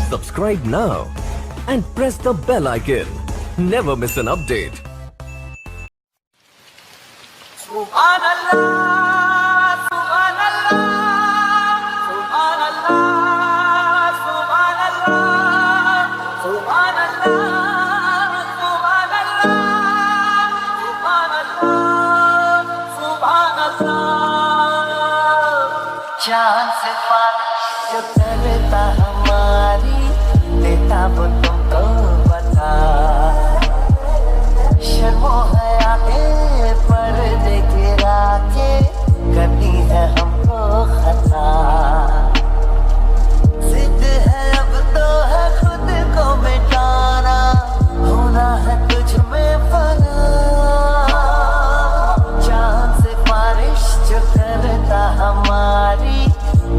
Subscribe now and press the bell icon. Never miss an update. चांद से बारिश जो करता हमारी देता वो तुमको बता शर्मो है आगे पर्दे गिरा के करनी है हमको खता जिद है अब तो है खुद को मिटाना होना है तुझ में फना चांद से बारिश जो करता हमारी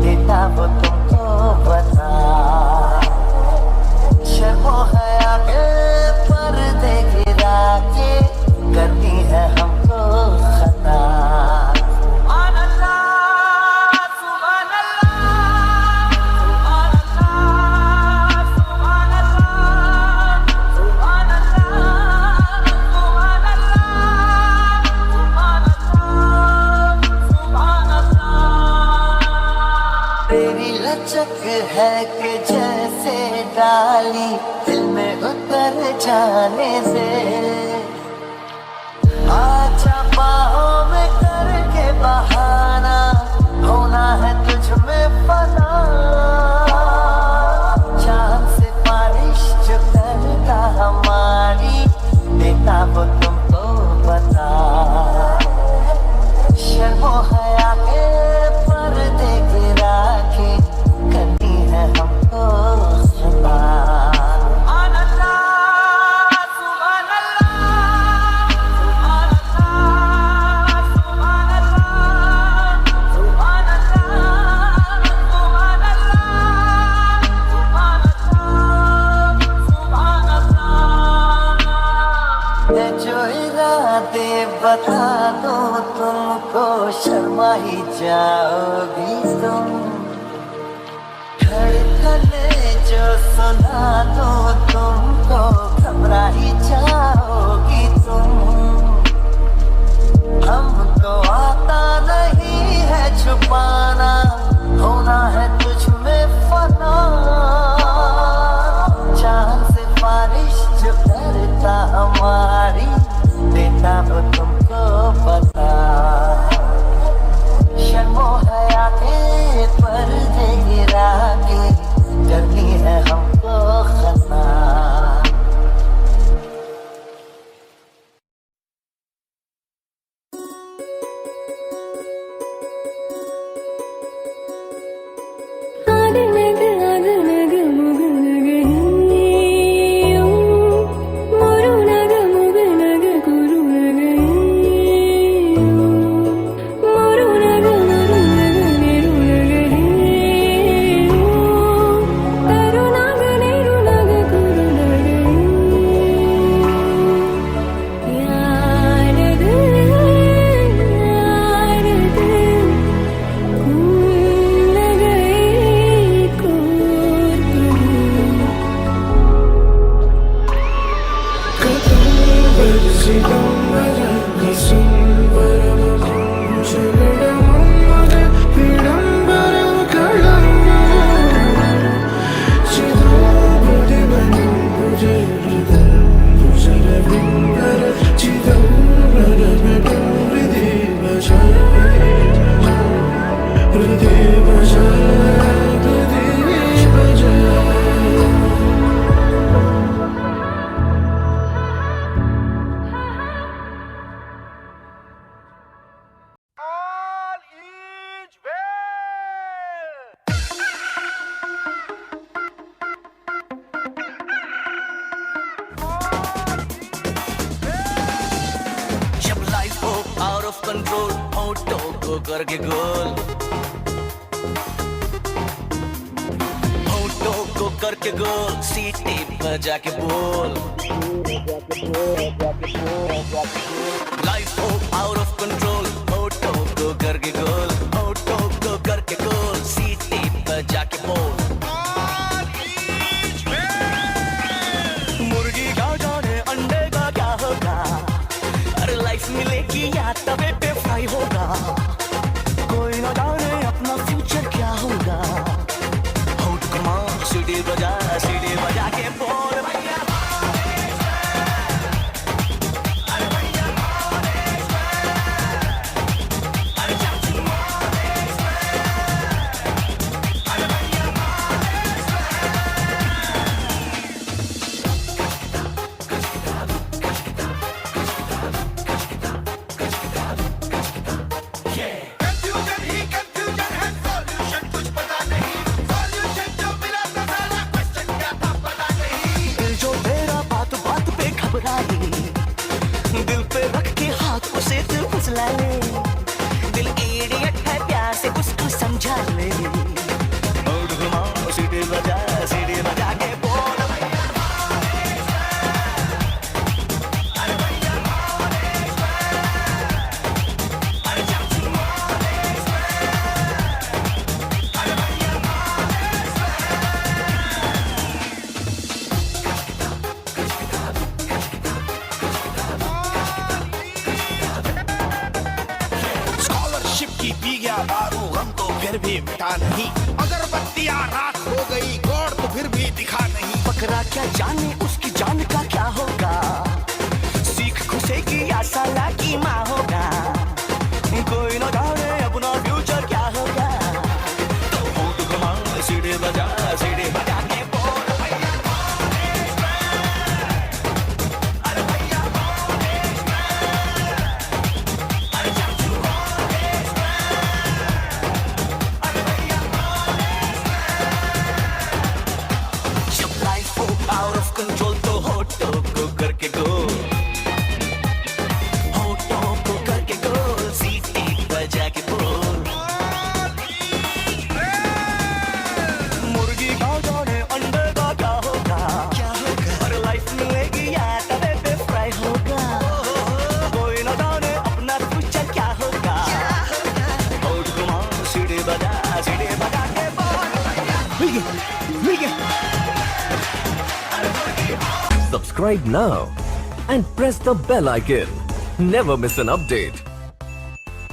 देता वो तुमको बता शर्मो है आगे पर्दे गिरा के करनी है हमको खता तेरी लचक है कि जैसे डाली दिल में उतर जाने से आजा बाहों में करके बहाना होना है तुझ में फना चांद से बारिश जो करता हमारी देता वो तुमको बता शर्मो है आगे पर्दे गिरा के करनी है हमको खता मैं जो इरादे बता दूं तुमको शर्मा ही जाओगी तुम धड़कने जो सुना दूं तुमको घबरा ही जाओगी तुम हमको आता नहीं है छुपाना होना है तुझ में फना चांद से बारिश जो करता हमारी देता वो तुमको पता शर्मो है आगे पर्दे गिरा के करनी है हमको खता कंट्रोल होठों को करके गोल होठों को करके गोल सीटी बजा के बोल लाइफ हो आउट ऑफ कंट्रोल होठों को करके गोल होठों को करके गोल सीटी बजा के बोल तवे पे फ्राई होगा, कोई न जाने अपना फ्यूचर क्या होगा। होट घुमा सीढ़ी बजा के बोल भैया कंफ्यूजन ही कंफ्यूजन है, सॉल्यूशन कुछ पता नहीं, सॉल्यूशन जो मिला था सारा क्वेश्चन क्या था पता नहीं। दिल जो तेरा बात बात पे घबराए, दिल पे रख के हाथ उसे दिल फुसला ले। दिल इडियट है, प्यार से उसको समझा ले। होठ घुमा सीढ़ी बजा के बोल भैया स्कॉलरशिप की पी गया दारू, गम तो फिर भी मिटा नहीं, अगरबत्तियां राख हो गई, गॉड तो फिर भी दिखा नहीं। बकरा क्या जाने उसकी जान का क्या होगा, सीख घुसेगी या साला की माँ होगा। कोई न जाने अपना फ्यूचर क्या होगा। तो होठ घुमा सीढ़ी बजा के बोल भैया अरे भैया अरे चाचू अरे भैया जब लाइफ हो आउट ऑफ कंट्रोल तो होठों को करके गो, होठों को करके गो, सीटी बजा के बोल। मुर्गी का जाने अंडे का क्या होगा, और लाइफ मिलेगी या तवे पे फ्राई होगा। कोई न जाने अपना फ्यूचर क्या होगा। होठ घुमा सीढ़ी बजा के बोल भैया Subscribe now and press the bell icon. Never miss an update.